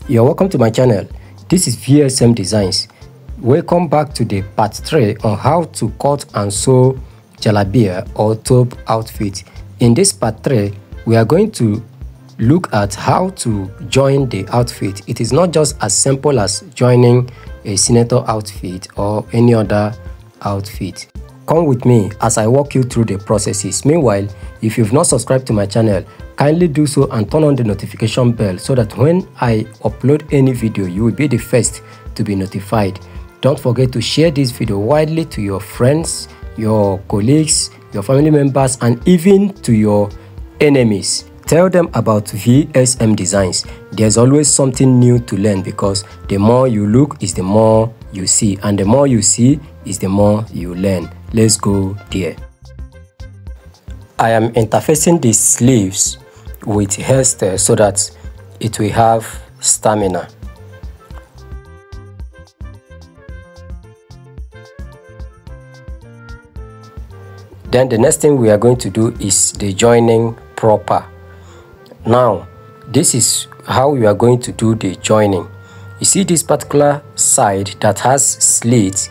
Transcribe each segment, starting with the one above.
You're welcome to my channel. This is VSM Designs. Welcome back to the part 3 on how to cut and sew jalabia or top outfit. In this part 3, we are going to look at how to join the outfit. It is not just as simple as joining a senator outfit or any other outfit. Come with me as I walk you through the processes. Meanwhile, if you've not subscribed to my channel, kindly do so and turn on the notification bell so that when I upload any video, you will be the first to be notified. Don't forget to share this video widely to your friends, your colleagues, your family members, and even to your enemies. Tell them about VSM Designs. There's always something new to learn, because the more you look is the more you see, and the more you see is the more you learn. Let's go there. I am interfacing the sleeves with hairstyle so that it will have stamina. Then the next thing we are going to do is the joining proper. Now, this is how we are going to do the joining. You see this particular side that has slits.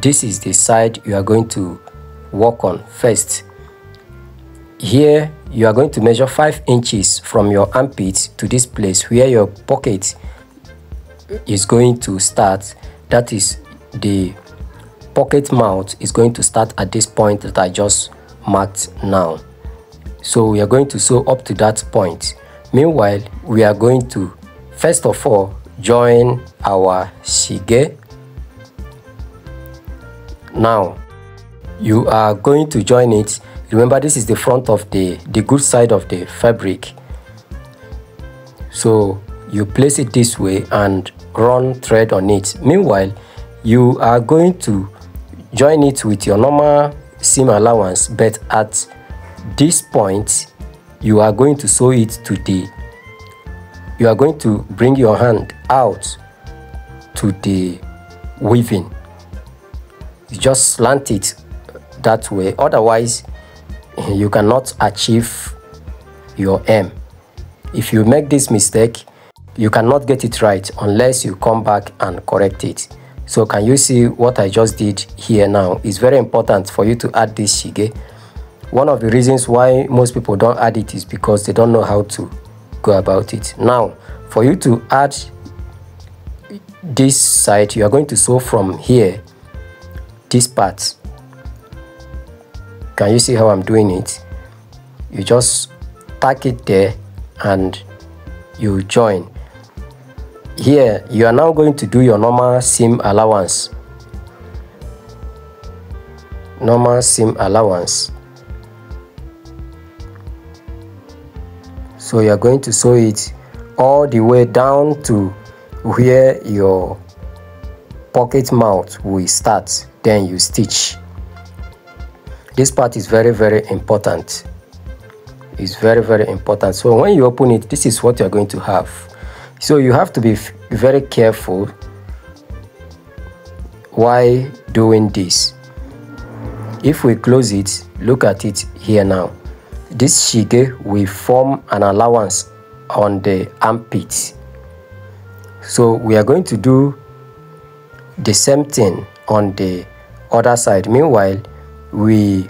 This is the side you are going to work on first. Here you are going to measure 5 inches from your armpit to this place where your pocket is going to start. That is, the pocket mouth is going to start at this point that I just marked now. So we are going to sew up to that point. Meanwhile, we are going to first of all join our shige. Now you are going to join it. Remember, this is the front of the good side of the fabric. So you place it this way and run thread on it. Meanwhile, you are going to join it with your normal seam allowance, but at this point you are going to sew it to the, you are going to bring your hand out to the weaving. You just slant it that way, otherwise you cannot achieve your aim. If you make this mistake, you cannot get it right unless you come back and correct it. So can you see what I just did here now? It's very important for you to add this shige. One of the reasons why most people don't add it is because they don't know how to go about it. Now, for you to add this side, you are going to sew from here, this part. Can you see how I'm doing it? You just tack it there and you join. Here you are now going to do your normal seam allowance. Normal seam allowance. So you are going to sew it all the way down to where your pocket mouth will start. Then you stitch. This part is very important. It's very important. So when you open it, this is what you are going to have. So you have to be very careful while doing this. If we close it, look at it here now. This shige will form an allowance on the armpit. So we are going to do the same thing on the other side. Meanwhile, we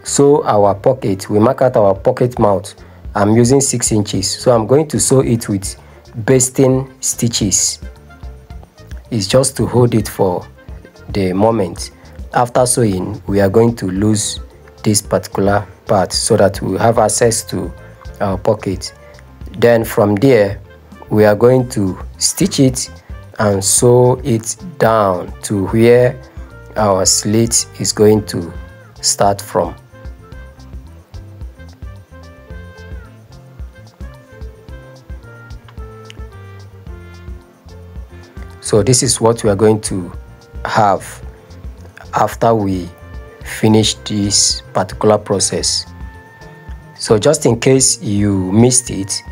sew our pocket. We mark out our pocket mouth. I'm using 6 inches, so I'm going to sew it with basting stitches. It's just to hold it for the moment. After sewing, we are going to lose this particular part so that we have access to our pocket. Then from there, we are going to stitch it and sew it down to where our slit is going to start from. So this is what we are going to have after we finish this particular process. So just in case you missed it,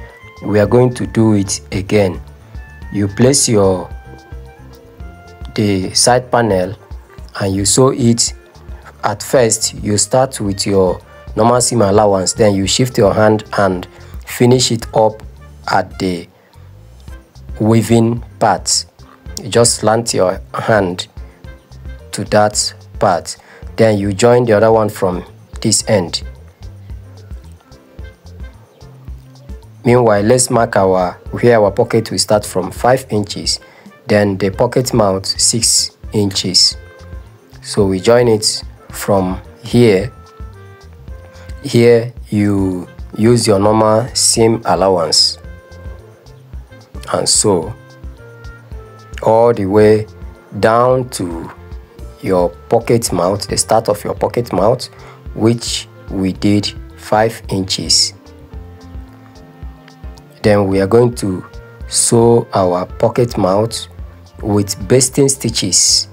we are going to do it again. You place the side panel and you sew it. At first you start with your normal seam allowance, then you shift your hand and finish it up at the weaving part. You just slant your hand to that part, then you join the other one from this end. Meanwhile, let's mark where our pocket will start from 5 inches, then the pocket mouth 6 inches. So we join it from here. Here you use your normal seam allowance and sew all the way down to your pocket mouth, the start of your pocket mouth, which we did 5 inches. Then we are going to sew our pocket mouth with basting stitches.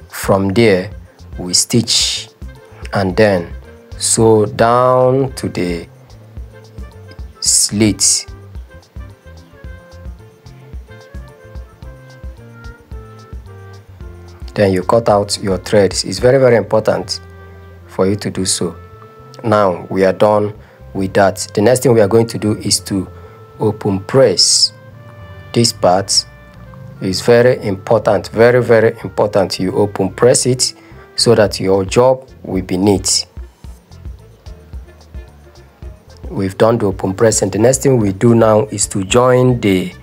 From there we stitch and then sew down to the slit. Then you cut out your threads. It's very, very important for you to do so. Now we are done with that. The next thing we are going to do is to open press. This part is very important, very, very important. You open press it so that your job will be neat. We've done the open press, and the next thing we do now is to join the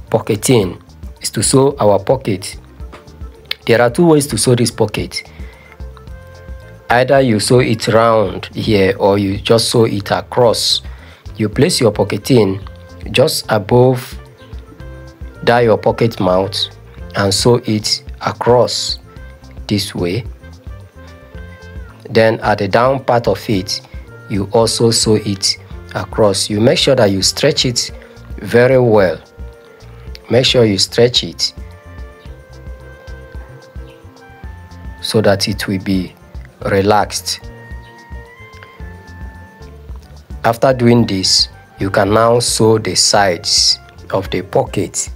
pocketing. Is to sew our pocket. There are 2 ways to sew this pocket. Either you sew it round here or you just sew it across. You place your pocketing just above your pocket mouth and sew it across this way. Then at the down part of it, you also sew it across. You make sure that you stretch it very well. Make sure you stretch it so that it will be relaxed. After doing this, you can now sew the sides of the pocket.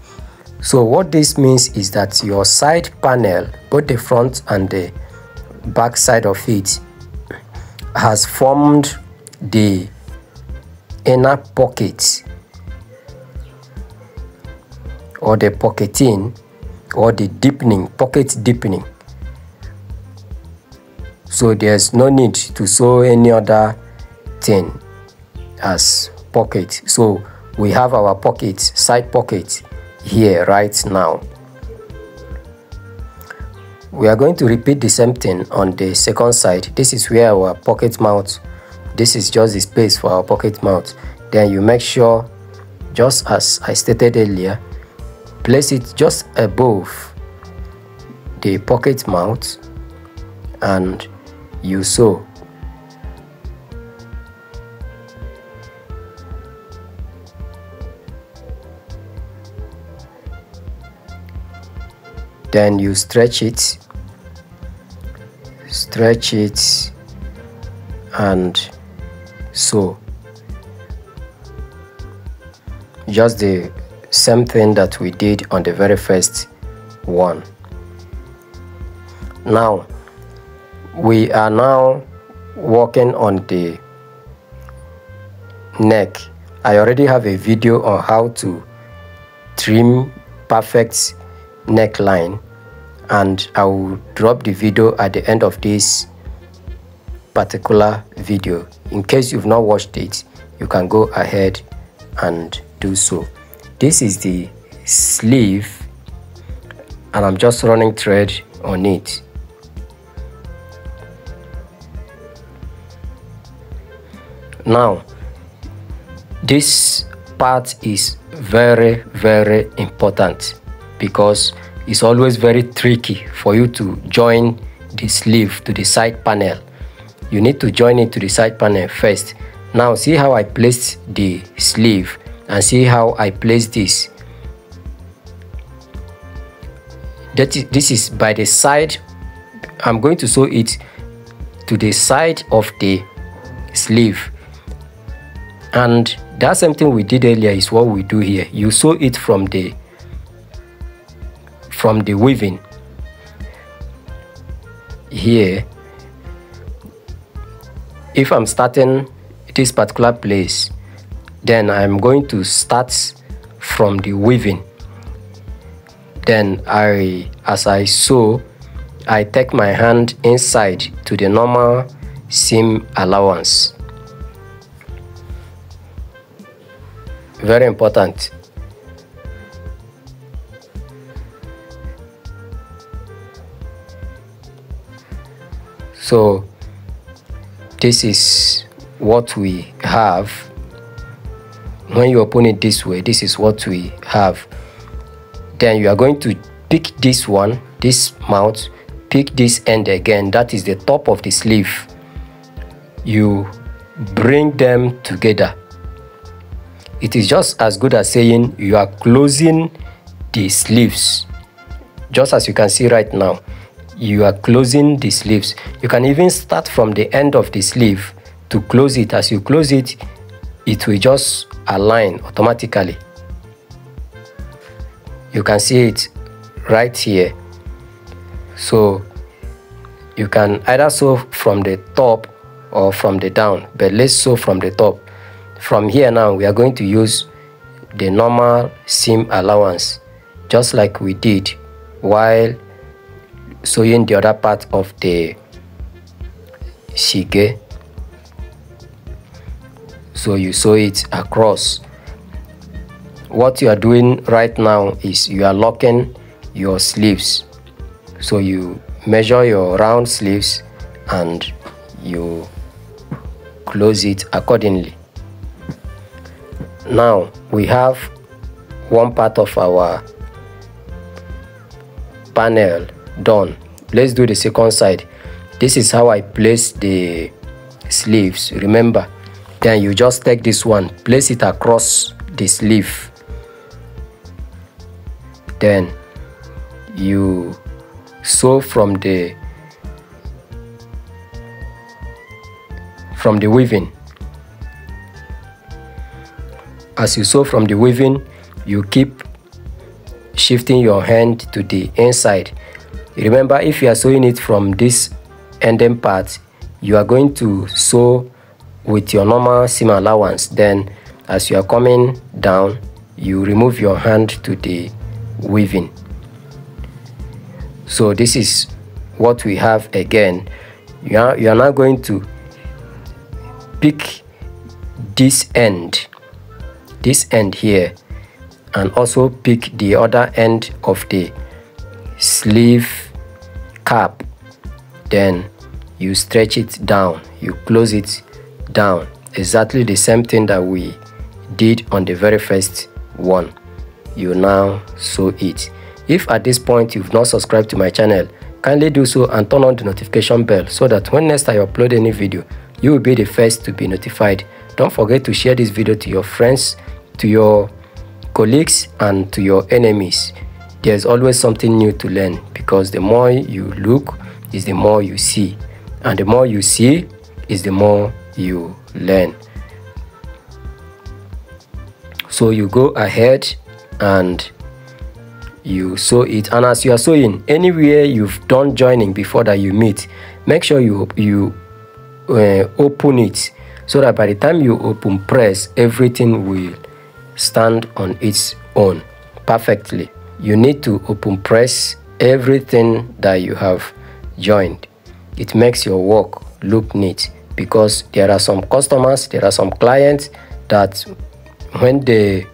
So what this means is that your side panel, both the front and the back side of it, has formed the inner pocket or the pocketing or the deepening, pocket deepening. So there's no need to sew any other thing as pocket. So we have our pocket, side pocket here right now. We are going to repeat the same thing on the second side. This is where our pocket mouth, this is just the space for our pocket mouth. Then you make sure, just as I stated earlier, place it just above the pocket mouth and you sew. Then you stretch it and sew. Just the same thing that we did on the very first one. Now we are now working on the neck. I already have a video on how to trim perfect neckline, and I will drop the video at the end of this particular video. In case you've not watched it, you can go ahead and do so. This is the sleeve and I'm just running thread on it. Now this part is very, very important because it's always very tricky for you to join the sleeve to the side panel. You need to join it to the side panel first. Now see how I placed the sleeve and see how I placed this. This is by the side. I'm going to sew it to the side of the sleeve, and that same thing we did earlier is what we do here. You sew it from the weaving here. If I'm starting this particular place, Then I'm going to start from the weaving. Then as I sew, I take my hand inside to the normal seam allowance. Very important. So this is what we have. When you open it this way, this is what we have. Then you are going to pick this one, this mouth, pick this end again, that is the top of the sleeve. You bring them together. It is just as good as saying you are closing the sleeves. Just as you can see right now, you are closing the sleeves. You can even start from the end of the sleeve to close it. As you close it, it will just align automatically. You can see it right here. So you can either sew from the top or from the down, but let's sew from the top. From here now, we are going to use the normal seam allowance, just like we did while sewing the other part of the shige. So you sew it across. What you are doing right now is you are locking your sleeves. So you measure your round sleeves and you close it accordingly. Now we have one part of our panel done. Let's do the second side. This is how I place the sleeves. Remember, then you just take this one, place it across the sleeve. Then you sew from the weaving. As you sew from the weaving, you keep shifting your hand to the inside. Remember, if you are sewing it from this ending part, you are going to sew with your normal seam allowance. Then as you are coming down, you remove your hand to the weaving. So this is what we have again. You are now going to pick this end here, and also pick the other end of the sleeve cap. Then you stretch it down, you close it down, exactly the same thing that we did on the very first one. You now sew it. If at this point you've not subscribed to my channel, kindly do so and turn on the notification bell so that when next I upload any video, you will be the first to be notified. Don't forget to share this video to your friends, to your colleagues, and to your enemies. There's always something new to learn, because the more you look is the more you see, and the more you see is the more you learn. So you go ahead and you sew it, and as you are sewing, anywhere you've done joining before that you meet, make sure you open it, so that by the time you open press, everything will stand on its own perfectly. You need to open press everything that you have joined. It makes your work look neat, because there are some customers, there are some clients that when they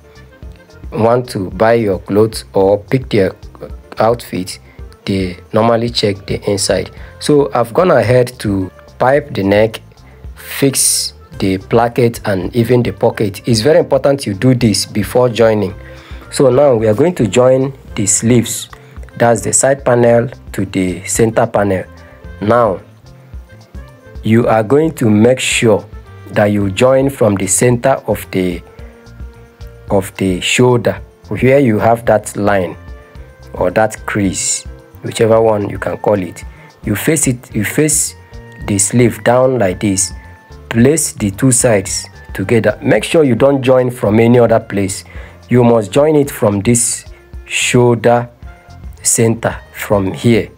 want to buy your clothes or pick their outfit, they normally check the inside. So I've gone ahead to pipe the neck, fix the placket, and even the pocket. It's very important you do this before joining. So now we are going to join the sleeves, that's the side panel to the center panel. Now you are going to make sure that you join from the center of the shoulder, where you have that line or that crease, whichever one you can call it. You face the sleeve down like this. Place the two sides together. Make sure you don't join from any other place. You must join it from this shoulder center. From here,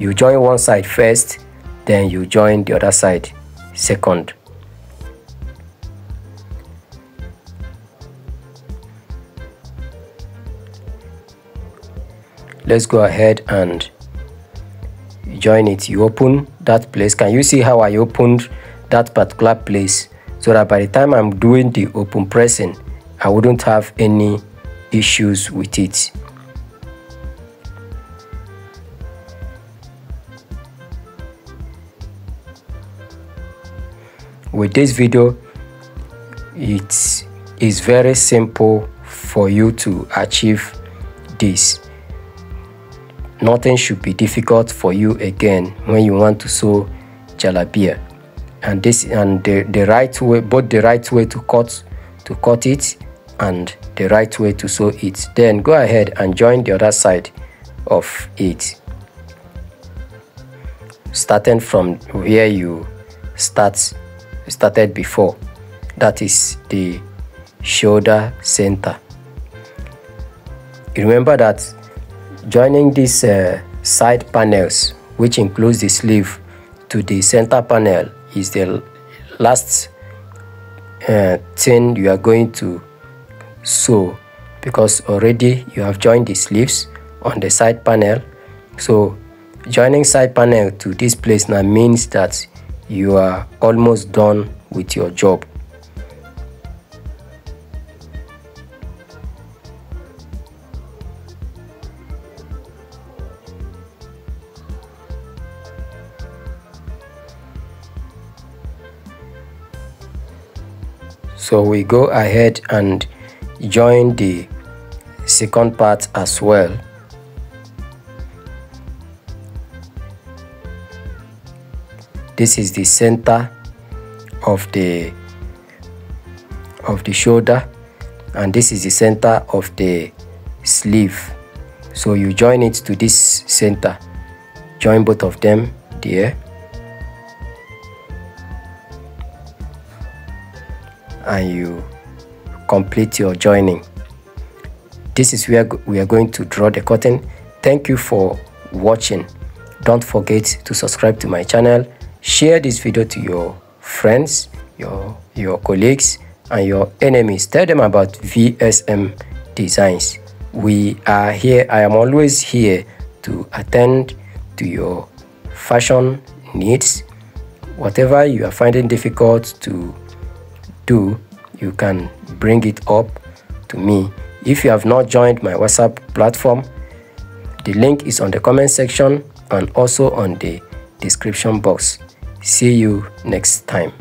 you join one side first, then you join the other side second. let's go ahead and join it. You open that place. Can you see how I opened that particular place, so that by the time I'm doing the open pressing, I wouldn't have any issues with it. With this video, it is very simple for you to achieve this. Nothing should be difficult for you again when you want to sew jalabia. And the right way, both the right way to cut it and the right way to sew it. Then go ahead and join the other side of it, starting from where you started before. That is the shoulder center. Remember that joining these side panels, which includes the sleeve, to the center panel is the last thing you are going to sew, because already you have joined the sleeves on the side panel. So joining side panel to this place now means that you are almost done with your job. So we go ahead and join the second part as well. This is the center of the shoulder, and this is the center of the sleeve. So you join it to this center. Join both of them there, and you complete your joining. This is where we are going to draw the curtain. Thank you for watching. Don't forget to subscribe to my channel. Share this video to your friends, your colleagues, and your enemies. Tell them about VSM Designs. We are here. I am always here to attend to your fashion needs. Whatever you are finding difficult to do, you can bring it up to me. If you have not joined my WhatsApp platform, the link is on the comment section and also on the description box. See you next time.